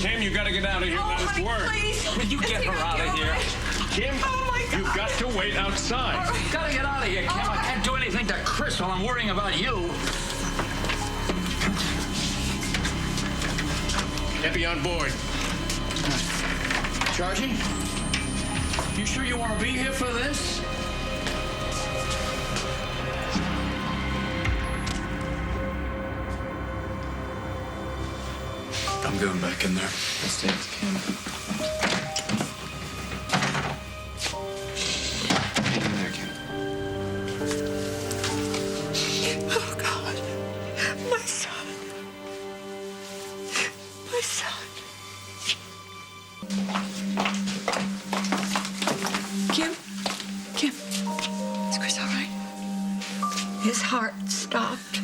Kim, you gotta get out of here. Oh, Let us honey, work. please. Will you get her out of here? Kim, Oh, my God. you've got to wait outside. Gotta get out of here, Kim. I can't do anything to Chris while I'm worrying about you. Epi on board. Charging? You sure you want to be here for this? I'm going back in there. Let's stay with Kim. Hang in there, Kim. Oh, God. My son. My son. Kim? Kim? Is Chris all right? His heart stopped.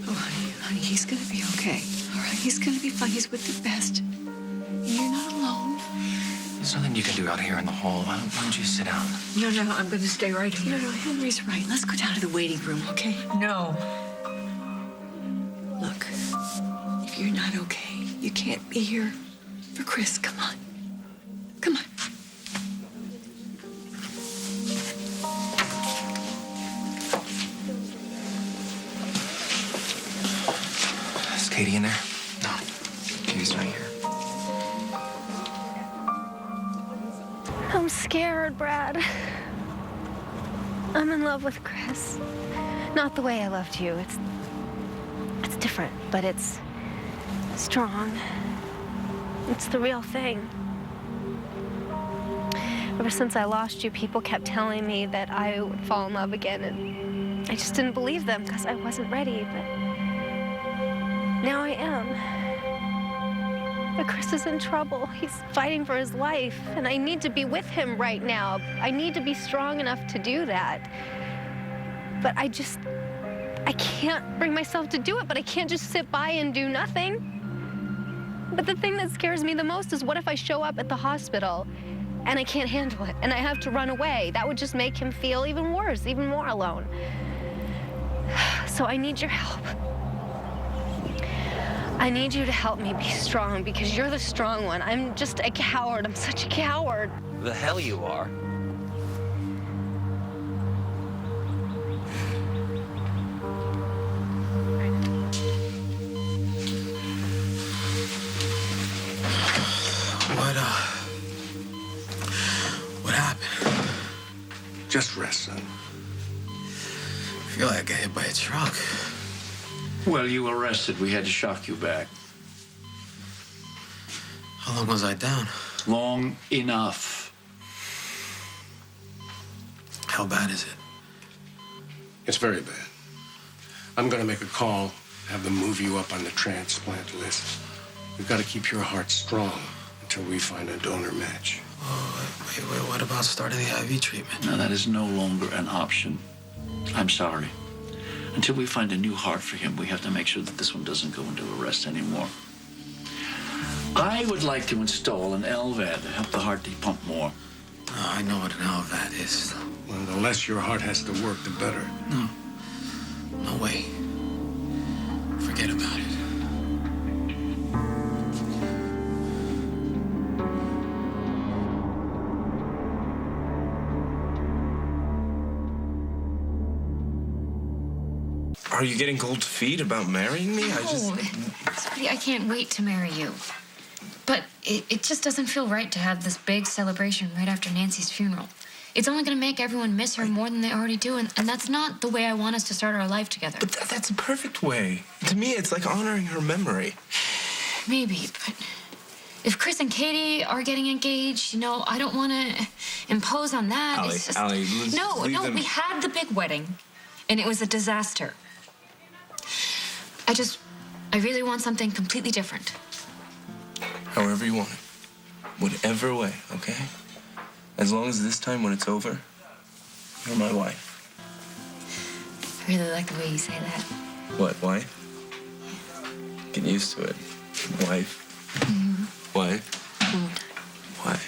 Oh, honey, he's gonna be okay. All right, he's gonna be fine. He's with the best. And you're not alone. There's nothing you can do out here in the hall. Why don't you sit down? No, I'm going to stay right here. No, Henry's right. Let's go down to the waiting room, okay? No. Look, if you're not okay, you can't be here for Chris. Come on. Come on. Is Katie in there? No. Katie's right here. I'm scared, Brad. I'm in love with Chris. Not the way I loved you. It's different, but it's strong. It's the real thing. Ever since I lost you, people kept telling me that I would fall in love again, and I just didn't believe them because I wasn't ready, but now I am. But Chris is in trouble. He's fighting for his life, and I need to be with him right now. I need to be strong enough to do that. But I can't bring myself to do it, but I can't just sit by and do nothing. But the thing that scares me the most is what if I show up at the hospital and I can't handle it, and I have to run away? That would just make him feel even worse, even more alone. So I need your help. I need you to help me be strong because you're the strong one. I'm just a coward. I'm such a coward. The hell you are. What happened? Just rest, son. I feel like I got hit by a truck. Well, you were arrested. We had to shock you back. How long was I down? Long enough. How bad is it? It's very bad. I'm going to make a call, have them move you up on the transplant list. We've got to keep your heart strong until we find a donor match. Oh, wait, what about starting the IV treatment? No, that is no longer an option. I'm sorry. Until we find a new heart for him, we have to make sure that this one doesn't go into arrest anymore. I would like to install an LVAD to help the heart pump more. I know what an LVAD is. Well, the less your heart has to work, the better. No way. Forget about it. Are you getting cold feet about marrying me? No, sweetie, I can't wait to marry you. But it just doesn't feel right to have this big celebration right after Nancy's funeral. It's only going to make everyone miss her more than they already do, and that's not the way I want us to start our life together. But that's a perfect way. To me, it's like honoring her memory. Maybe, but if Chris and Katie are getting engaged, you know, I don't want to impose on that. Allie, It's just... Allie, let's No, leave them. we had the big wedding, and it was a disaster. I really want something completely different. However you want it. Whatever way, okay? As long as this time when it's over, you're my wife. I really like the way you say that. What, wife? Get used to it. Wife. Mm-hmm. Wife. Wife.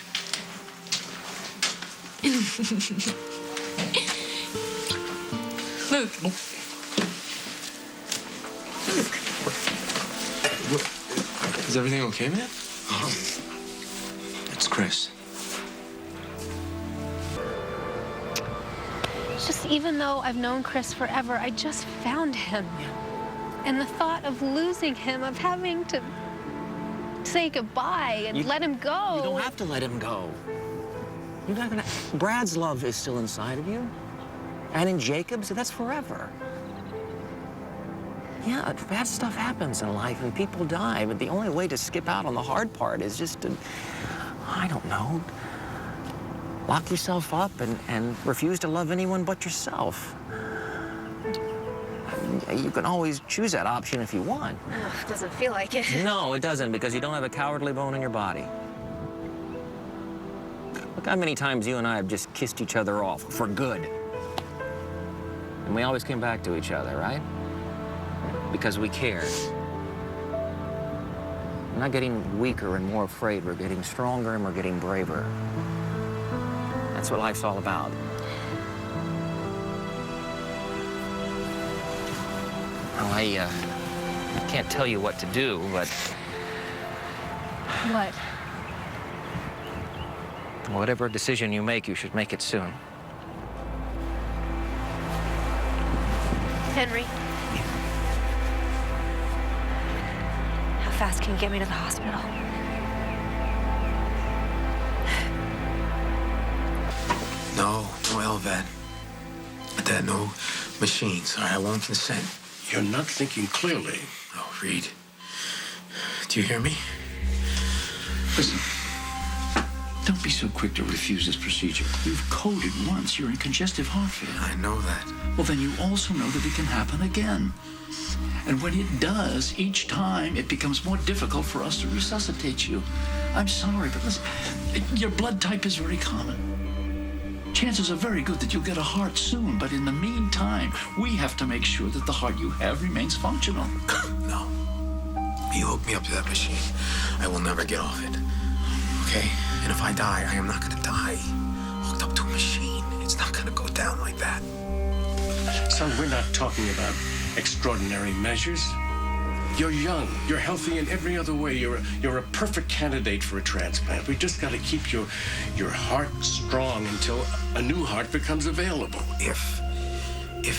Luke. Is everything okay, man? It's Chris. It's just even though I've known Chris forever, I just found him. And the thought of losing him, of having to say goodbye and let him go. You don't have to let him go. You're not gonna. Brad's love is still inside of you. And in Jacob's, that's forever. Yeah, bad stuff happens in life and people die, but the only way to skip out on the hard part is just to, I don't know, lock yourself up and refuse to love anyone but yourself. You can always choose that option if you want. Ugh, doesn't feel like it. No, it doesn't, because you don't have a cowardly bone in your body. Look how many times you and I have just kissed each other off for good. And we always came back to each other, right? Because we cared. We're not getting weaker and more afraid. We're getting stronger and we're getting braver. That's what life's all about. Well, I can't tell you what to do, but... What? Whatever decision you make, you should make it soon. Henry. How fast can you get me to the hospital? No LVAD. Dad, no machines. All right, I won't consent. You're not thinking clearly. Oh, Reid. Do you hear me? Listen, don't be so quick to refuse this procedure. You've coded once. You're in congestive heart failure. I know that. Well, then you also know that it can happen again. And when it does, each time, it becomes more difficult for us to resuscitate you. I'm sorry, but listen, your blood type is very common. Chances are very good that you'll get a heart soon, but in the meantime, we have to make sure that the heart you have remains functional. No. You hook me up to that machine. I will never get off it. Okay? And if I die, I am not gonna die hooked up to a machine. It's not gonna go down like that. Son, we're not talking about extraordinary measures. You're young. You're healthy in every other way. You're a perfect candidate for a transplant. We just got to keep your heart strong until a new heart becomes available. If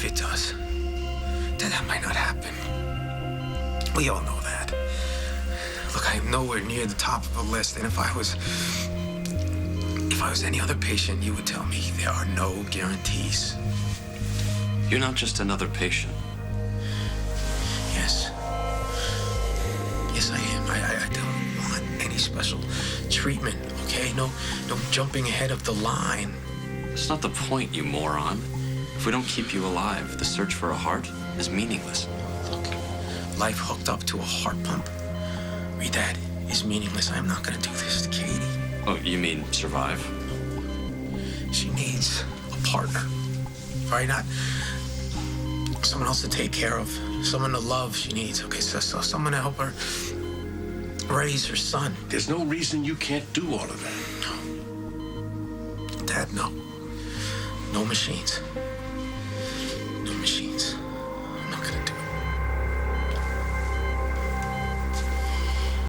it does, then that might not happen. We all know that. Look, I'm nowhere near the top of the list, and if I was any other patient, you would tell me there are no guarantees. You're not just another patient. Yes. Yes, I am. I don't want any special treatment, okay? No jumping ahead of the line. That's not the point, you moron. If we don't keep you alive, the search for a heart is meaningless. Look, life hooked up to a heart pump. Reid, that is meaningless. I'm not gonna do this to Katie. Oh, you mean survive? She needs a partner, right? Not someone else to take care of, someone to love she needs. Okay, so someone to help her raise her son. There's no reason you can't do all of that. No. Dad, no. No machines.